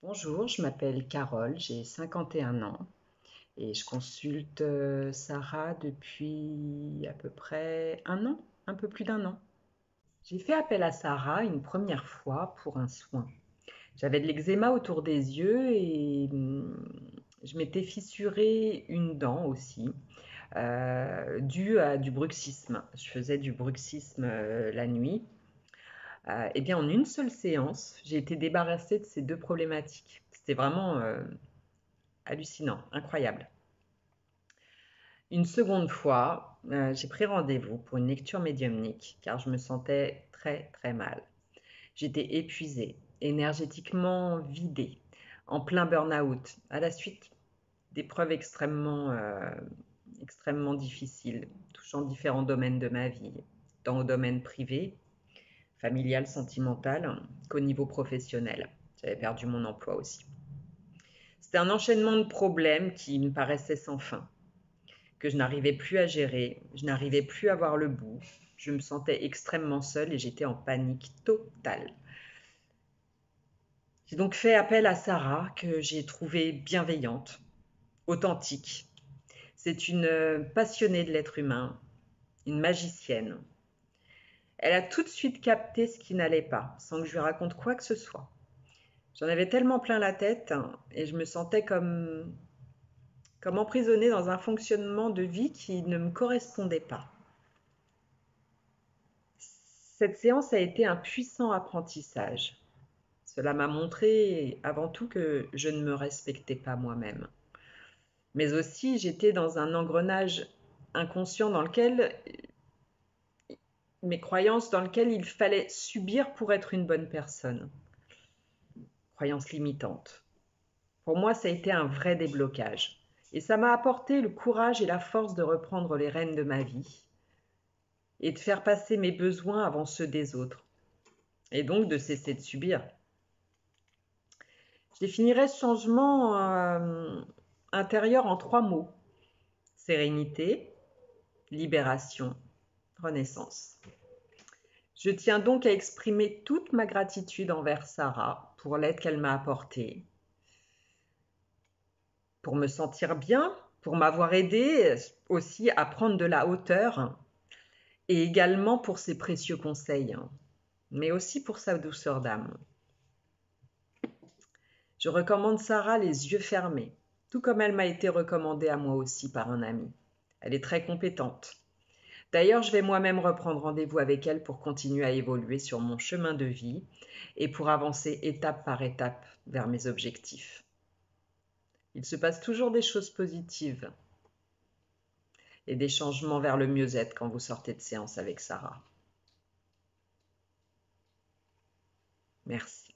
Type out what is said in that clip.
Bonjour, je m'appelle Carole, j'ai 51 ans et je consulte Sarah depuis à peu près un an, un peu plus d'un an. J'ai fait appel à Sarah une première fois pour un soin. J'avais de l'eczéma autour des yeux et je m'étais fissuré une dent aussi, due à du bruxisme. Je faisais du bruxisme la nuit. Eh bien, en une seule séance, j'ai été débarrassée de ces deux problématiques. C'était vraiment hallucinant, incroyable. Une seconde fois, j'ai pris rendez-vous pour une lecture médiumnique car je me sentais très très mal. J'étais épuisée, énergétiquement vidée, en plein burn-out, à la suite d'épreuves extrêmement difficiles, touchant différents domaines de ma vie, tant au domaine privé, familial, sentimental, qu'au niveau professionnel. J'avais perdu mon emploi aussi. C'était un enchaînement de problèmes qui me paraissait sans fin, que je n'arrivais plus à gérer, je n'arrivais plus à voir le bout. Je me sentais extrêmement seule et j'étais en panique totale. J'ai donc fait appel à Sarah, que j'ai trouvée bienveillante, authentique. C'est une passionnée de l'être humain, une magicienne. Elle a tout de suite capté ce qui n'allait pas, sans que je lui raconte quoi que ce soit. J'en avais tellement plein la tête et je me sentais comme emprisonnée dans un fonctionnement de vie qui ne me correspondait pas. Cette séance a été un puissant apprentissage. Cela m'a montré avant tout que je ne me respectais pas moi-même. Mais aussi, j'étais dans un engrenage inconscient dans lequel mes croyances dans lequel il fallait subir pour être une bonne personne. Croyances limitantes. Pour moi, ça a été un vrai déblocage. Et ça m'a apporté le courage et la force de reprendre les rênes de ma vie et de faire passer mes besoins avant ceux des autres. Et donc de cesser de subir. Je définirais ce changement intérieur en 3 mots. Sérénité, libération, renaissance. Je tiens donc à exprimer toute ma gratitude envers Sarah pour l'aide qu'elle m'a apportée, pour me sentir bien, pour m'avoir aidé aussi à prendre de la hauteur et également pour ses précieux conseils, mais aussi pour sa douceur d'âme. Je recommande Sarah les yeux fermés, tout comme elle m'a été recommandée à moi aussi par un ami. Elle est très compétente. D'ailleurs, je vais moi-même reprendre rendez-vous avec elle pour continuer à évoluer sur mon chemin de vie et pour avancer étape par étape vers mes objectifs. Il se passe toujours des choses positives et des changements vers le mieux-être quand vous sortez de séance avec Sarah. Merci.